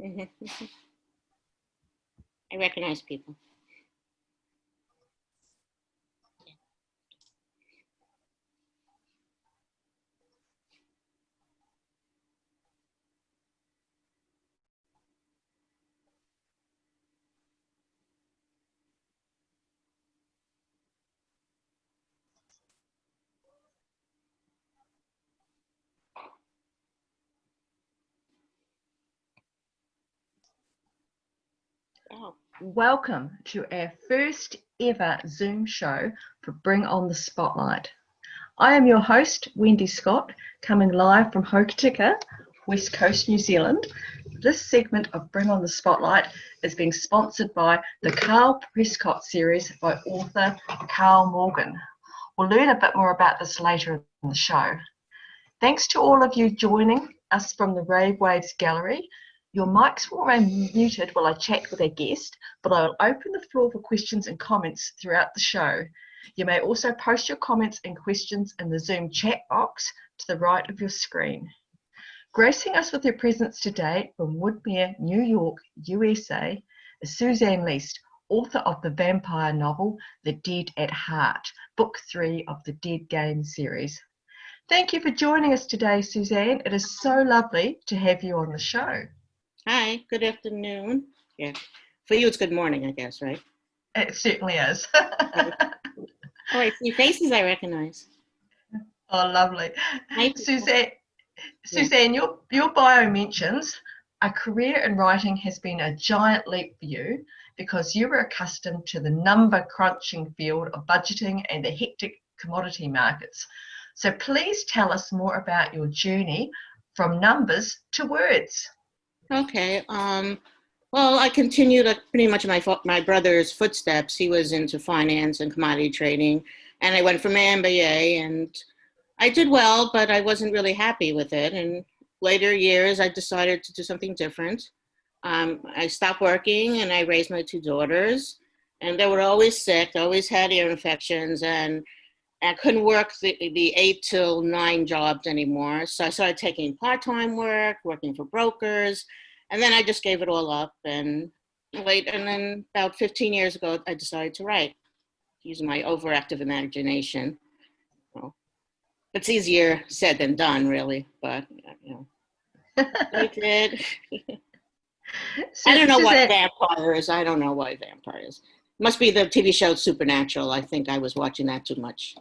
Mhm. I recognize people. Oh. Welcome to our first ever Zoom show for Bring on the Spotlight. I am your host, Wendy Scott, coming live from Hokitika, West Coast, New Zealand. This segment of Bring on the Spotlight is being sponsored by the Carl Prescott series by author Carl Morgan. We'll learn a bit more about this later in the show. Thanks to all of you joining us from the Rave Waves Gallery. Your mics will remain muted while I chat with our guest, but I will open the floor for questions and comments throughout the show. You may also post your comments and questions in the Zoom chat box to the right of your screen. Gracing us with her presence today from Woodmere, New York, USA, is Susanne Leist, author of the vampire novel The Dead at Heart, Book 3 of the Dead Game series. Thank you for joining us today, Susanne. It is so lovely to have you on the show. Hi, good afternoon. Yeah, for you it's good morning, I guess, right? It certainly is. Oh, I see faces I recognize. Oh, lovely. Hi, Susanne, your bio mentions a career in writing has been a giant leap for you because you were accustomed to the number crunching field of budgeting and the hectic commodity markets. So please tell us more about your journey from numbers to words. Okay. Well, I continued pretty much my brother's footsteps. He was into finance and commodity trading, and I went for my MBA, and I did well, but I wasn't really happy with it. And later years, I decided to do something different. I stopped working, and I raised my two daughters, and they were always sick. Always had ear infections, and I couldn't work the 8 till 9 jobs anymore. So I started taking part-time work, working for brokers, and then I just gave it all up. And then about 15 years ago, I decided to write, using my overactive imagination. Well, it's easier said than done, really, but I did. I don't know what vampire is. I don't know what vampire is. Must be the TV show Supernatural. I think I was watching that too much.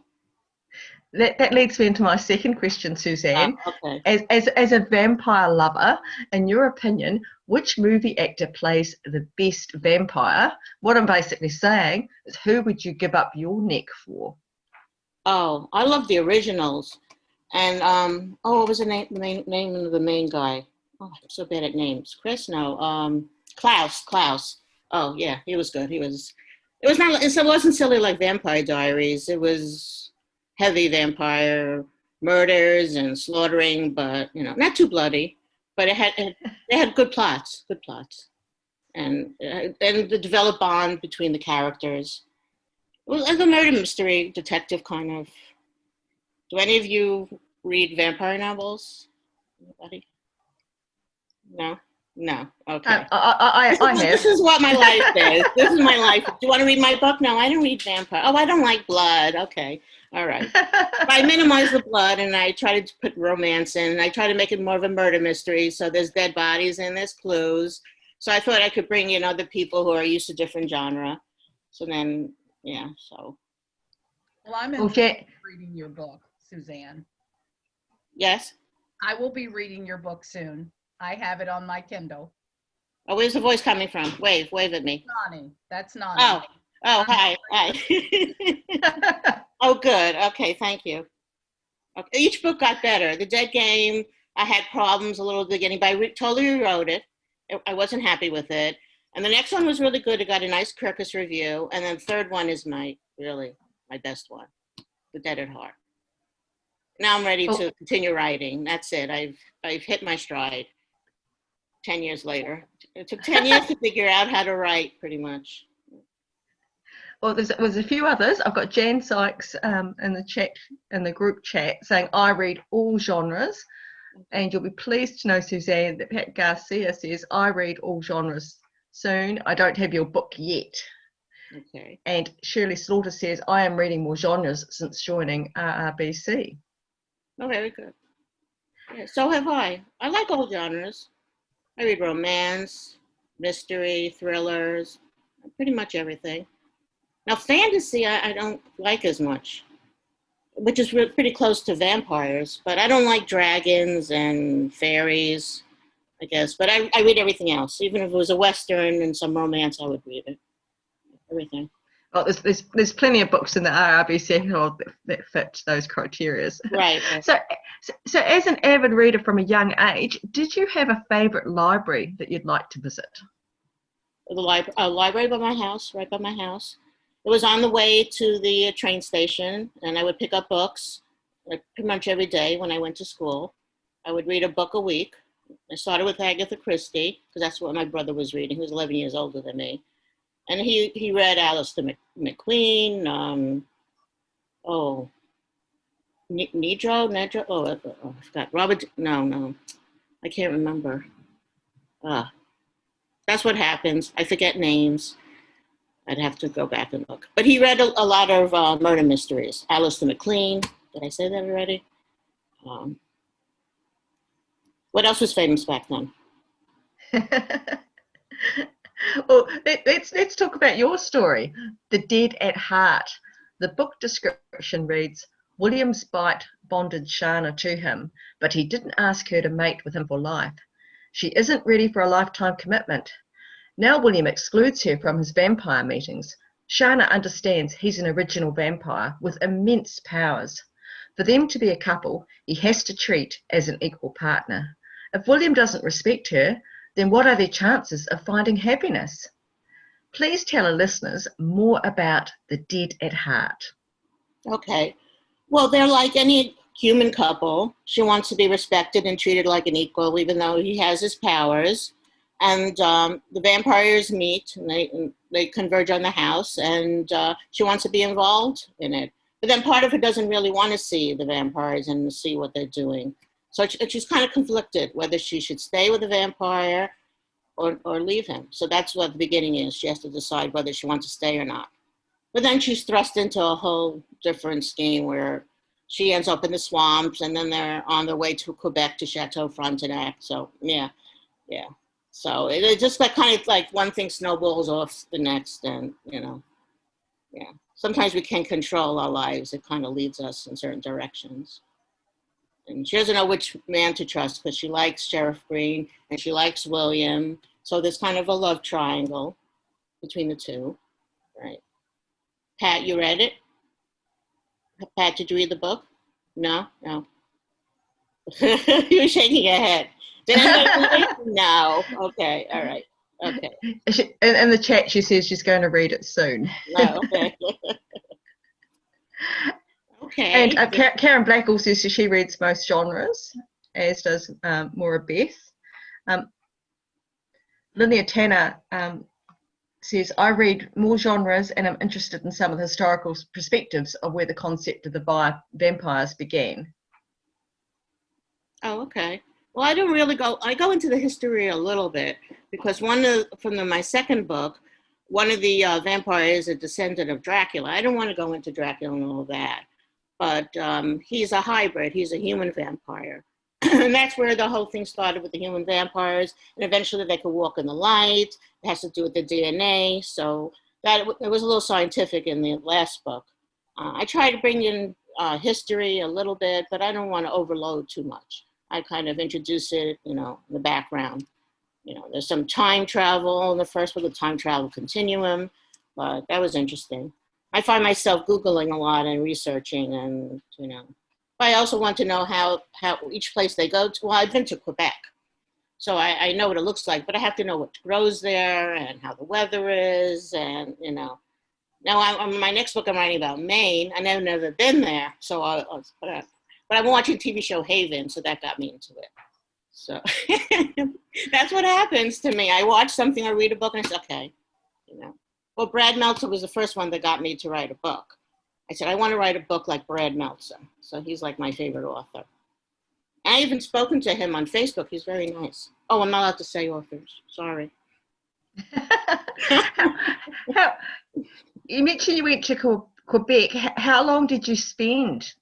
That leads me into my second question, Susanne. Okay. As a vampire lover, in your opinion, which movie actor plays the best vampire? What I'm basically saying is, who would you give up your neck for? Oh, I love the originals. And what was the name of the main guy? Oh, I'm so bad at names. Chris? No. Klaus. Oh yeah, he was good. It wasn't silly like Vampire Diaries. It was heavy vampire murders and slaughtering, but not too bloody. But they had good plots, and the developed bond between the characters. It was like a murder mystery detective kind of. Do any of you read vampire novels? Anybody? No. Okay. I have. This is what my life is. This is my life. Do you want to read my book? No, I don't read vampire. Oh, I don't like blood. Okay. All right. I minimize the blood and I try to put romance in. And I try to make it more of a murder mystery. So there's dead bodies and there's clues. So I thought I could bring in other people who are used to different genre. So then, so. Well, I'm interested in reading your book, Susanne. Yes? I will be reading your book soon. I have it on my Kindle. Oh, where's the voice coming from? Wave at me. Nani. That's Nani. Oh, hi. Oh, good. Okay, thank you. Okay. Each book got better. The Dead Game, I had problems a little at the beginning, but I totally rewrote it. I wasn't happy with it. And the next one was really good. It got a nice Kirkus review. And then the third one is my best one, The Dead at Heart. Now I'm ready to continue writing. That's it. I've hit my stride 10 years later. It took 10 years to figure out how to write, pretty much. Well, there's a few others. I've got Jan Sykes in the group chat saying I read all genres. And you'll be pleased to know, Suzanne, that Pat Garcia says, I read all genres soon. I don't have your book yet. Okay. And Shirley Slaughter says, I am reading more genres since joining RRBC. Oh, very good. Yeah, so have I. I like all genres. I read romance, mystery, thrillers, pretty much everything. Now, fantasy, I don't like as much, which is pretty close to vampires, but I don't like dragons and fairies, I guess. But I read everything else. Even if it was a Western and some romance, I would read it. Everything. Well, there's plenty of books in the RRBC that fit those criteria. Right. So as an avid reader from a young age, did you have a favourite library that you'd like to visit? The library by my house, right by my house. It was on the way to the train station, and I would pick up books like pretty much every day when I went to school. I would read a book a week. I started with Agatha Christie, because that's what my brother was reading. He was 11 years older than me. And he read Alistair McQueen, Nedro, I forgot. Robert, no, I can't remember. That's what happens. I forget names. I'd have to go back and look. But he read a lot of murder mysteries. Alistair McLean. Did I say that already? What else was famous back then? Well, let's talk about your story, The Dead at Heart. The book description reads, William Spite bonded Shana to him, but he didn't ask her to mate with him for life. She isn't ready for a lifetime commitment. Now William excludes her from his vampire meetings. Shana understands he's an original vampire with immense powers. For them to be a couple, he has to treat as an equal partner. If William doesn't respect her, then what are their chances of finding happiness? Please tell our listeners more about The Dead at Heart. Okay. Well, they're like any human couple. She wants to be respected and treated like an equal, even though he has his powers. And the vampires meet, and they converge on the house, and she wants to be involved in it. But then part of her doesn't really want to see the vampires and see what they're doing. So she's kind of conflicted whether she should stay with the vampire or leave him. So that's what the beginning is. She has to decide whether she wants to stay or not. But then she's thrust into a whole different scheme where she ends up in the swamps, and then they're on their way to Quebec to Chateau Frontenac. So yeah. So it just like kind of like one thing snowballs off the next, and yeah. Sometimes we can't control our lives. It kind of leads us in certain directions. And she doesn't know which man to trust because she likes Sheriff Green and she likes William. So there's kind of a love triangle between the two, right? Pat, you read it? Pat, did you read the book? No. You're shaking your head. Did anybody read it? No. Okay. All right. Okay. In the chat, she says she's going to read it soon. No. Okay. Okay. And Karen Black also says she reads most genres, as does Maura Beth. Linnea Tanner says, I read more genres and I'm interested in some of the historical perspectives of where the concept of the vampires began. Oh, okay. Well, I don't really I go into the history a little bit because my second book, one of the vampires is a descendant of Dracula. I don't want to go into Dracula and all that, but he's a hybrid. He's a human vampire. And that's where the whole thing started with the human vampires. And eventually they could walk in the light. It has to do with the DNA. So it was a little scientific in the last book. I try to bring in history a little bit, but I don't want to overload too much. I kind of introduce it, in the background. There's some time travel in the first book, the time travel continuum, but that was interesting. I find myself Googling a lot and researching, and, I also want to know how each place they go to. Well, I've been to Quebec, so I know what it looks like, but I have to know what grows there and how the weather is, and, Now, my next book I'm writing about Maine. I never been there, so but I'm watching TV show Haven, so that got me into it. So that's what happens to me. I watch something, I read a book, and I say, okay, Well, Brad Meltzer was the first one that got me to write a book. I said, I want to write a book like Brad Meltzer. So he's like my favorite author. I even spoken to him on Facebook. He's very nice. Oh, I'm not allowed to say authors. Sorry. how, you mentioned you went to Quebec. How long did you spend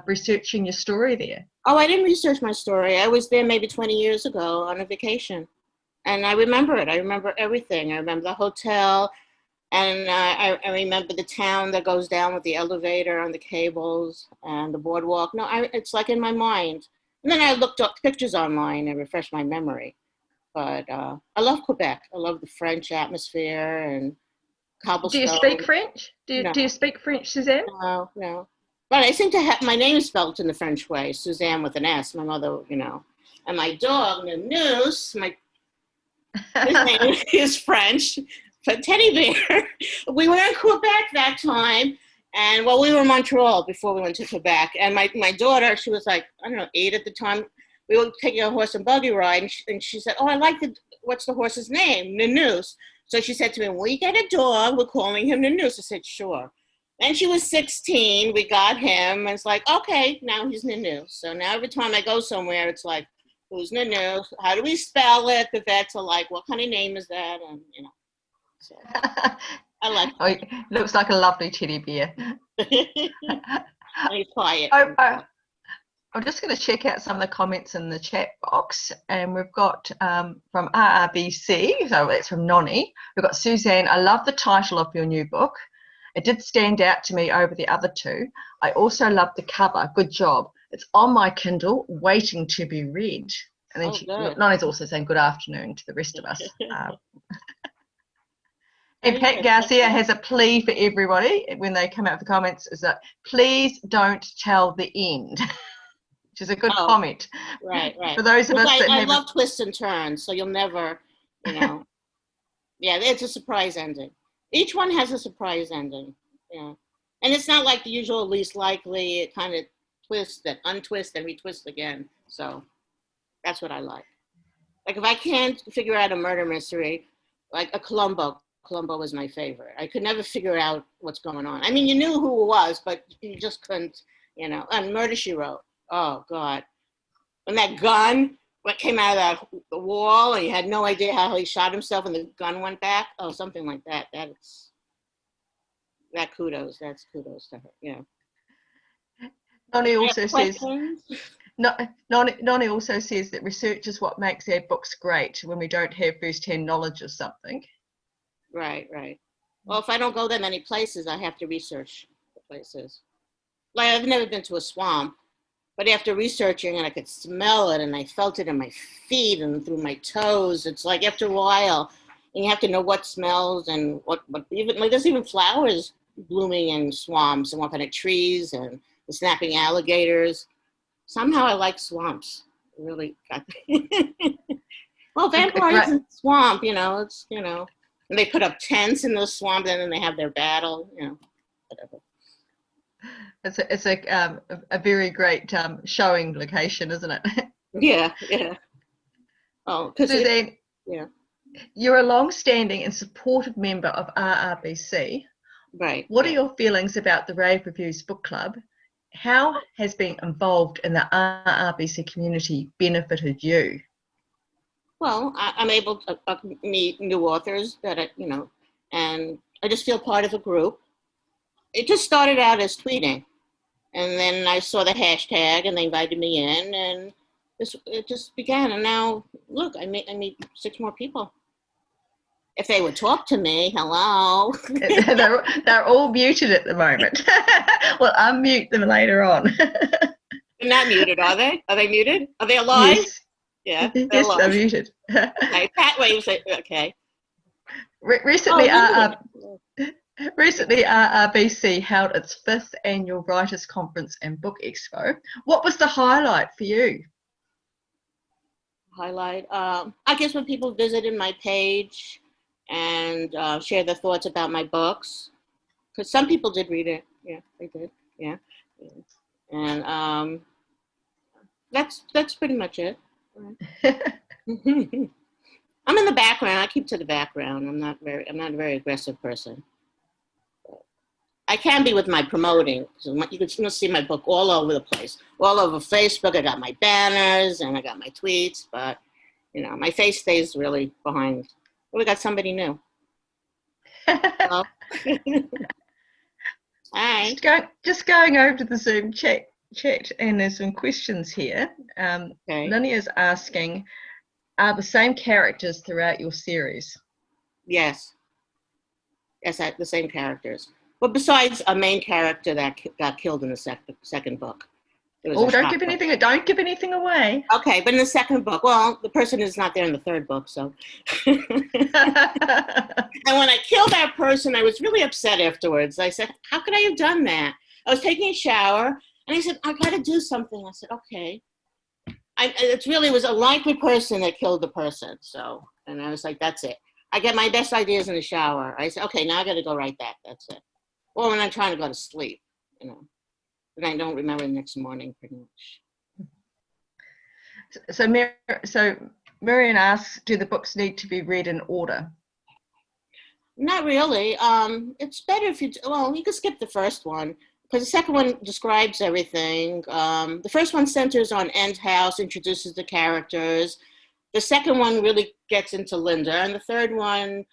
researching your story there? Oh, I didn't research my story. I was there maybe 20 years ago on a vacation. And I remember it. I remember everything. I remember the hotel. And I remember the town that goes down with the elevator and the cables and the boardwalk. No, it's like in my mind. And then I looked up pictures online and refreshed my memory. But I love Quebec. I love the French atmosphere and Do you cobblestone. speak French? Do No, you speak French, Susanne? no. But I seem to have, my name is spelled in the French way, Susanne with an S, my mother, And my dog, Noose, his name is French, but Teddy Bear. We were in Quebec that time. And well, we were in Montreal before we went to Quebec. And my daughter, she was like, I don't know, 8 at the time. We were taking a horse and buggy ride. And she said, oh, I like what's the horse's name? Nanoose. So she said to me, when we get a dog, we're calling him Nanoose. I said, sure. And she was 16. We got him. And it's like, okay, now he's Nanoose. So now every time I go somewhere, it's like, who's Nanoose? How do we spell it? The vets are like, what kind of name is that? And, so I like it. Oh, it looks like a lovely teddy bear. He's quiet. I'm just going to check out some of the comments in the chat box, and we've got from RRBC, so that's from Nonny. We've got Susanne, I love the title of your new book. It did stand out to me over the other two. I also love the cover. Good job. It's on my Kindle, waiting to be read. And then Nonny's also saying good afternoon to the rest of us. And Pat Garcia has a plea for everybody when they come out with the comments, is that please don't tell the end. Which is a good comment. Right. For those of us that I love twists and turns, so you'll never, yeah, it's a surprise ending. Each one has a surprise ending, yeah. And it's not like the usual least likely, it kind of twists and untwist and retwist again. So that's what I like. Like if I can't figure out a murder mystery, like a Columbo was my favorite. I could never figure out what's going on. I mean, you knew who it was, but you just couldn't, and Murder, She Wrote. Oh, God. And that gun, what came out of the wall, and you had no idea how he shot himself and the gun went back. Oh, something like that. That's kudos to her, yeah. Nonny also says, Nonny also says that research is what makes our books great when we don't have first-hand knowledge of something. Right. Well, if I don't go that many places, I have to research the places. Like, I've never been to a swamp. But after researching and I could smell it and I felt it in my feet and through my toes, it's like after a while, and you have to know what smells and what even, like there's even flowers blooming in swamps and what kind of trees and the snapping alligators. Somehow I like swamps. Really. Well, vampires in the swamp, it's, and they put up tents in the swamp and then they have their battle, whatever. It's a very great showing location, isn't it? Yeah. Oh, Susanne, you're a long-standing and supportive member of RRBC. Right. What are your feelings about the Rave Reviews Book Club? How has being involved in the RRBC community benefited you? Well, I'm able to meet new authors that, and I just feel part of a group. It just started out as tweeting. And then I saw the hashtag and they invited me in and it just began. And now, look, I meet 6 more people. If they would talk to me, hello. They're all muted at the moment. Well, unmute them later on. They're not muted, are they? Are they muted? Are they alive? Yes. Yeah. Yes, they're muted. Okay, Pat waves it. Okay. Recently, RRBC held its 5th annual Writers' Conference and Book Expo. What was the highlight for you? Highlight? I guess when people visited my page and shared their thoughts about my books, because some people did read it. Yeah, they did. Yeah. And that's pretty much it. I'm in the background. I keep to the background. I'm not a very aggressive person. I can be with my promoting. So you can see my book all over the place, all over Facebook. I got my banners and I got my tweets, but my face stays really behind. We got somebody new. Hello. Hi. Just going over to the Zoom chat, and there's some questions here. Okay. Lynia's asking, are the same characters throughout your series? Yes. Yes, the same characters. But besides a main character that got killed in the second book. Don't give anything away. Okay, but in the second book, well, the person is not there in the third book, so. And when I killed that person, I was really upset afterwards. I said, how could I have done that? I was taking a shower, and he said, I got to do something. I said, okay. It really was a likely person that killed the person, so. And I was like, that's it. I get my best ideas in the shower. I said, okay, now I got to go write that. That's it. Or when I'm trying to go to sleep, and I don't remember the next morning pretty much. So Marion asks, do the books need to be read in order? Not really. It's better if you can skip the first one because the second one describes everything. The first one centers on End House, introduces the characters. The second one really gets into Linda, and the third one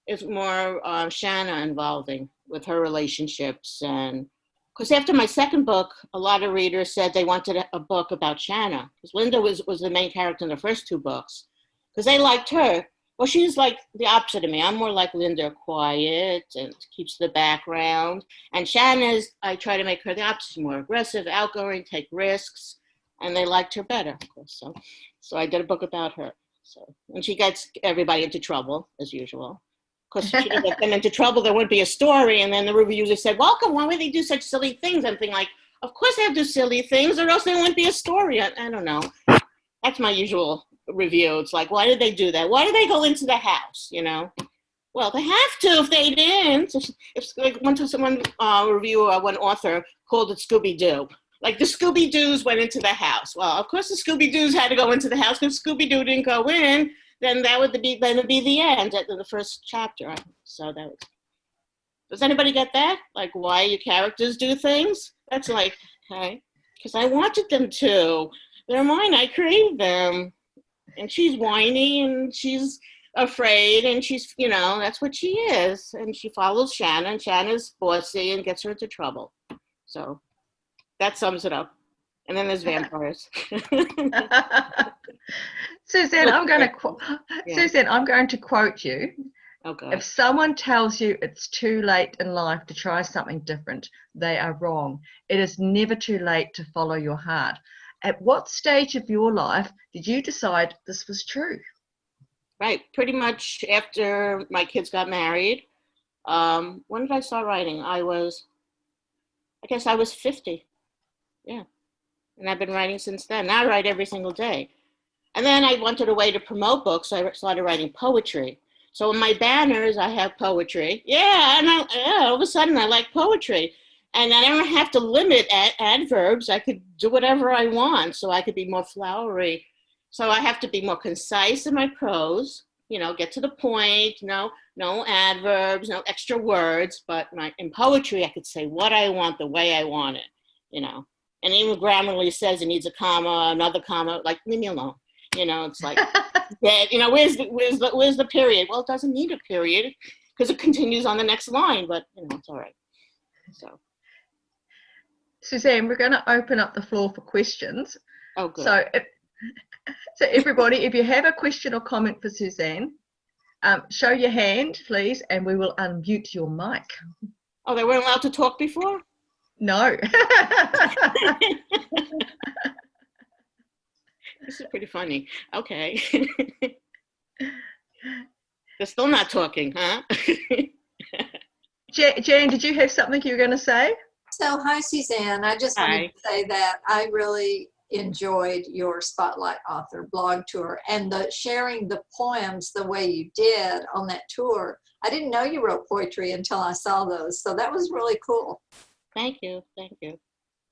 is more Shanna involving with her relationships. And because after my second book, a lot of readers said they wanted a book about Shanna, because Linda was the main character in the first two books, because they liked her. Well, she's like the opposite of me. I'm more like Linda, quiet and keeps the background. And Shanna's, I try to make her the opposite, more aggressive, outgoing, take risks, and they liked her better, of course. So I did a book about her. And she gets everybody into trouble, as usual. Because if she didn't get them into trouble, there wouldn't be a story. And then the reviewers said, welcome, why would they do such silly things? I'm thinking like, of course they have to do silly things, or else there wouldn't be a story. I don't know. That's my usual review. It's like, why did they do that? Why did they go into the house, Well, they have to if they didn't. If like one reviewer, one author called it Scooby-Doo. Like the Scooby-Doos went into the house. Well, of course the Scooby-Doos had to go into the house because Scooby-Doo didn't go in. Then that would be the end at the first chapter. So that was. Does anybody get that? Like why your characters do things? That's like, okay, because I wanted them to. They're mine. I created them. And she's whiny and she's afraid and she's, that's what she is. And she follows Shanna and Shanna's bossy and gets her into trouble. So that sums it up. And then there's vampires. Susanne, I'm going to quote you. Okay. If someone tells you it's too late in life to try something different, they are wrong. It is never too late to follow your heart. At what stage of your life did you decide this was true? Right. Pretty much after my kids got married. When did I start writing? I guess I was 50. Yeah. And I've been writing since then. Now I write every single day. And then I wanted a way to promote books, so I started writing poetry. So in my banners, I have poetry. Yeah, and all of a sudden I like poetry. And I don't have to limit adverbs. I could do whatever I want, so I could be more flowery. So I have to be more concise in my prose, get to the point, no adverbs, no extra words. But in poetry, I could say what I want the way I want it, And even Grammarly says it needs a comma, another comma, like leave me alone. It's like, where's the period? Well, it doesn't need a period because it continues on the next line, but it's all right. So. Susanne, we're going to open up the floor for questions. Oh, good. So everybody, if you have a question or comment for Susanne, show your hand, please, and we will unmute your mic. Oh, they weren't allowed to talk before? No. This is pretty funny. Okay. They're still not talking, huh? Jan, did you have something you were going to say? So, hi, Susanne. I just wanted to say that I really enjoyed your Spotlight Author blog tour and sharing the poems the way you did on that tour. I didn't know you wrote poetry until I saw those. So that was really cool. Thank you. Thank you.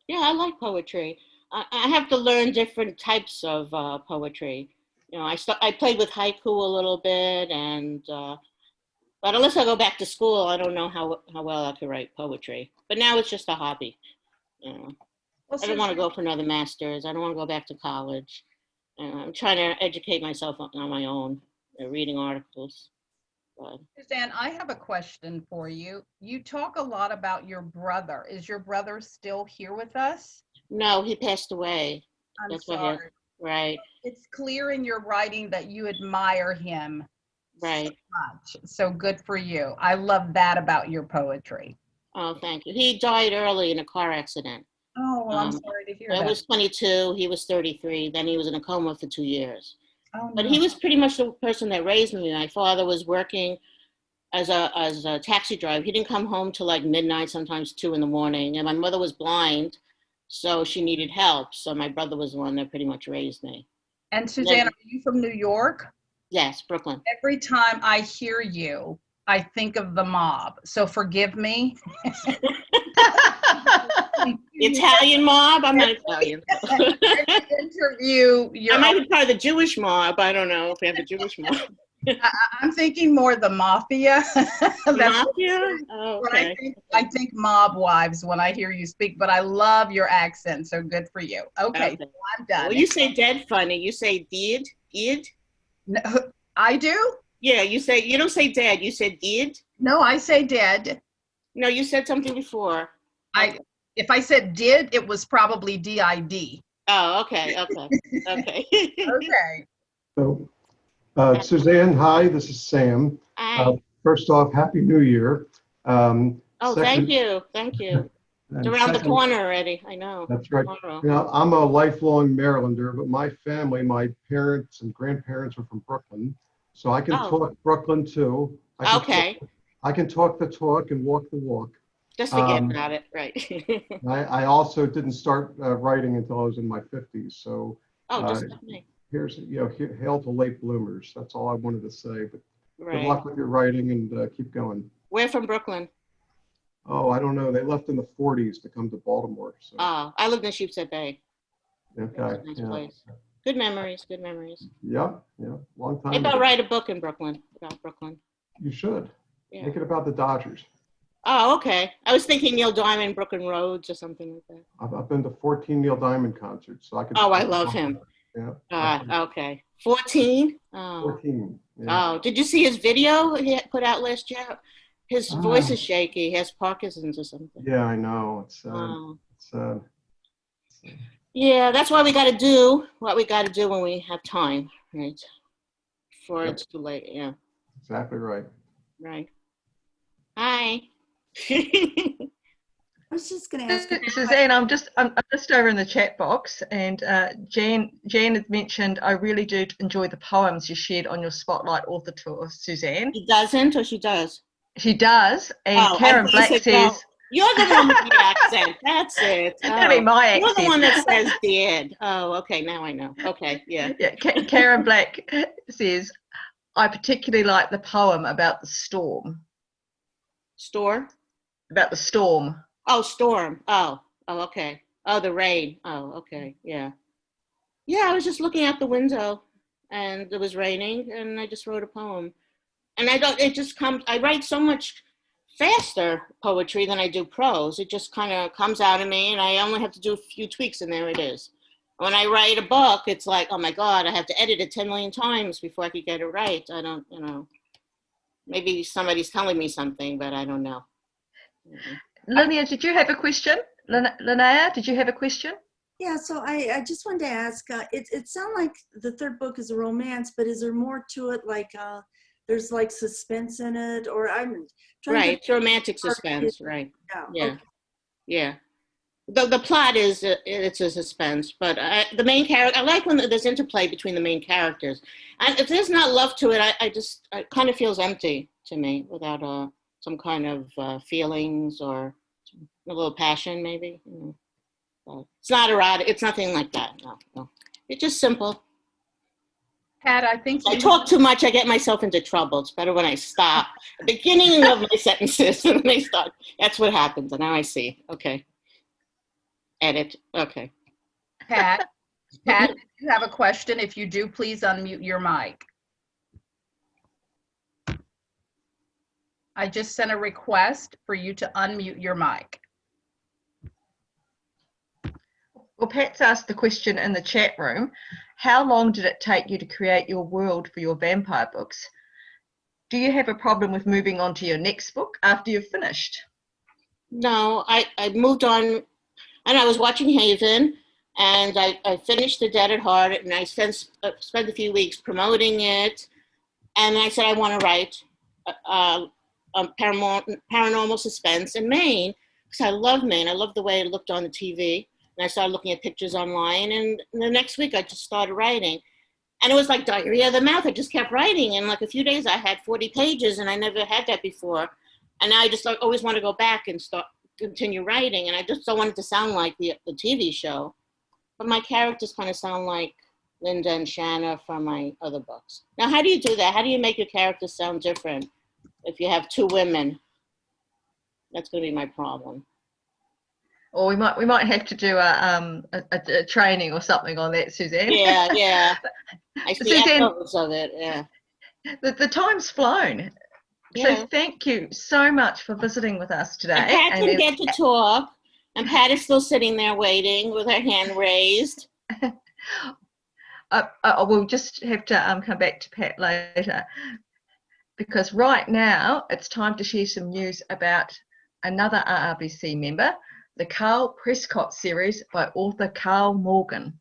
Yeah, I like poetry. I have to learn different types of poetry. I played with haiku a little bit, and But unless I go back to school, I don't know how well I could write poetry. But now it's just a hobby. You know, Well, I don't want to Suzanne, go for another master's. I don't want to go back to college. I'm trying to educate myself on my own, reading articles. But Suzanne, I have a question for you. You talk a lot about your brother. Is your brother still here with us? no, he passed away. I'm That's what sorry. right, It's clear in your writing that you admire him so right. much. So good for you. I love that about your poetry. Oh, thank you. He died early in a car accident. Oh, well, I'm Um, sorry to hear I that. was 22. He was 33. Then he was in a coma for 2 years. Oh, But no. he was pretty much the person that raised me. My father was working as a taxi driver. He didn't come home till like midnight, sometimes 2 in the morning. And my mother was blind, so she needed help. So my brother was the one that pretty much raised me. And And Suzanne, then, are you from New York? yes, Brooklyn. Every time I hear you, I think of the mob. So forgive me. Italian mob? I'm not Italian. Every interview, I might be part of the Jewish mob. I don't know if we have a Jewish mob. I'm thinking more the mafia. That's Mafia? Oh, what okay. I think mob wives when I hear you speak, but I love your accent, so good for you. Okay, Okay. so I'm done. Well, you say dead funny. You say did? Id? No, I do? Yeah, you don't say dead. You said did? No, I say dead. No, you said something before. If I said did, it was probably DID. Oh, okay, okay, okay. Okay. So, Suzanne, hi, this is Sam. Hi. First off, Happy New Year. Oh, thank you, thank you. It's and around the second- corner already, I know. That's right. Tomorrow. You know, I'm a lifelong Marylander, but my family, my parents and grandparents are from Brooklyn. So I can Oh. talk Brooklyn too. Okay, I can talk the talk and walk the walk. just forget about it, right? I also didn't start writing until I was in my 50s. So Oh, just like me. here's, hail to late bloomers. That's all I wanted to say. But good Right. luck with your writing and keep going. We're from Brooklyn. Oh, I don't know. They left in the 40s to come to Baltimore. So, Oh, I lived in Sheepshead Bay. It was okay. a nice Yeah. place. Good memories, good memories. Yep. Yeah. Long time Maybe I'll ago. write a book in Brooklyn, about Brooklyn. You should. Yeah. Make it about the Dodgers. Oh, okay. I was thinking Neil Diamond, Brooklyn Roads or something like that. I've been to 14 Neil Diamond concerts, so I could. Oh, I love him. Yeah. Okay. 14? Oh. 14. Yeah. Oh, did you see his video he had put out last year? His voice is shaky. He has Parkinson's or something. Yeah, I know. It's Oh. it's Yeah, that's why we got to do what we got to do when we have time, right? Before Yep. it's too late. Yeah, exactly right. right. Hi. I was just going to ask. Suzanne, I'm just over in the chat box, and Jan had mentioned I really do enjoy the poems you shared on your Spotlight author tour, Suzanne. He doesn't, or she does? She does, and Oh, Karen Black says. No. You're the one with the accent. That's it. It's going to be my accent. You're the one that says did. Oh, okay. Now I know. Okay. Yeah. Yeah, Karen Black says, I particularly like the poem about the storm. Store? About the storm. Oh, storm. Oh, okay. Oh, the rain. Oh, okay. Yeah. Yeah, I was just looking out the window and it was raining and I just wrote a poem. And I write so much faster poetry than I do prose. It just kind of comes out of me and I only have to do a few tweaks and there it is. When I write a book, it's like, oh my God, I have to edit it 10 million times before I could get it right. I don't, maybe somebody's telling me something, but I don't know. Linnea, did you have a question? Linnea, did you have a question? Yeah, so I just wanted to ask, it sounds like the third book is a romance, but is there more to it? Like there's like suspense in it, or I'm trying Right, it's romantic suspense, right. Yeah, okay. yeah. The plot is, it's a suspense, but the main character, I like when there's interplay between the main characters. And if there's not love to it, it kind of feels empty to me without some kind of feelings or a little passion, maybe. It's not erotic. It's nothing like that. No. It's just simple. Pat, I think I talk too much. I get myself into trouble. It's better when I stop. The beginning of my sentences and then they start. That's what happens. And now I see. Okay. Edit. Okay. Pat, if you have a question, if you do, please unmute your mic. I just sent a request for you to unmute your mic. Well, Pat's asked the question in the chat room, how long did it take you to create your world for your vampire books? Do you have a problem with moving on to your next book after you've finished? No, I moved on, and I was watching Haven, and I finished The Dead at Heart, and I spent a few weeks promoting it, and I said I want to write paranormal suspense in Maine, because I love Maine. I love the way it looked on the TV, and I started looking at pictures online, and the next week I just started writing. And it was like diarrhea of the mouth. I just kept writing. And like a few days I had 40 pages, and I never had that before. And now I just always want to go back and continue writing. And I just don't want it to sound like the TV show. But my characters kind of sound like Linda and Shanna from my other books. Now, how do you do that? How do you make your characters sound different if you have two women? That's going to be my problem. Or we might have to do a training or something on that, Susanne. Yeah. I see Susanne, echoes of it, yeah. The time's flown. Yeah. So thank you so much for visiting with us today. And Pat didn't get to talk, and Pat is still sitting there waiting with her hand raised. We'll just have to come back to Pat later, because right now it's time to share some news about another RRBC member, the Carl Prescott series by author Carl Morgan.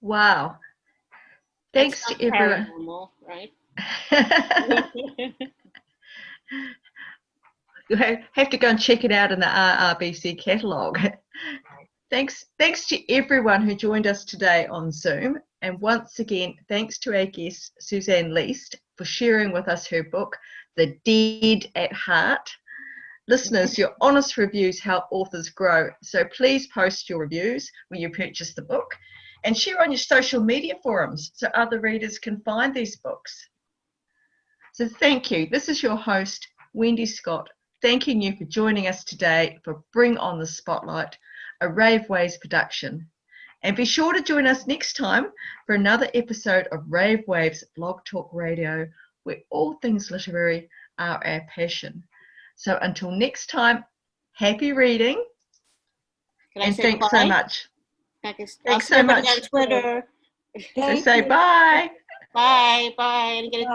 Wow. Thanks to everyone. Paranormal, right? You have to go and check it out in the RRBC catalogue. Thanks to everyone who joined us today on Zoom. And once again, thanks to our guest, Susanne Leist, for sharing with us her book, The Dead at Heart. Listeners, your honest reviews help authors grow. So please post your reviews when you purchase the book and share on your social media forums so other readers can find these books. So thank you. This is your host, Wendy Scott, thanking you for joining us today for Bring on the Spotlight, a Rave Waves production. And be sure to join us next time for another episode of Rave Waves Blog Talk Radio, where all things literary are our passion. So until next time, happy reading. And thanks so much. Thanks so much. On Twitter. Say bye. Bye. And get a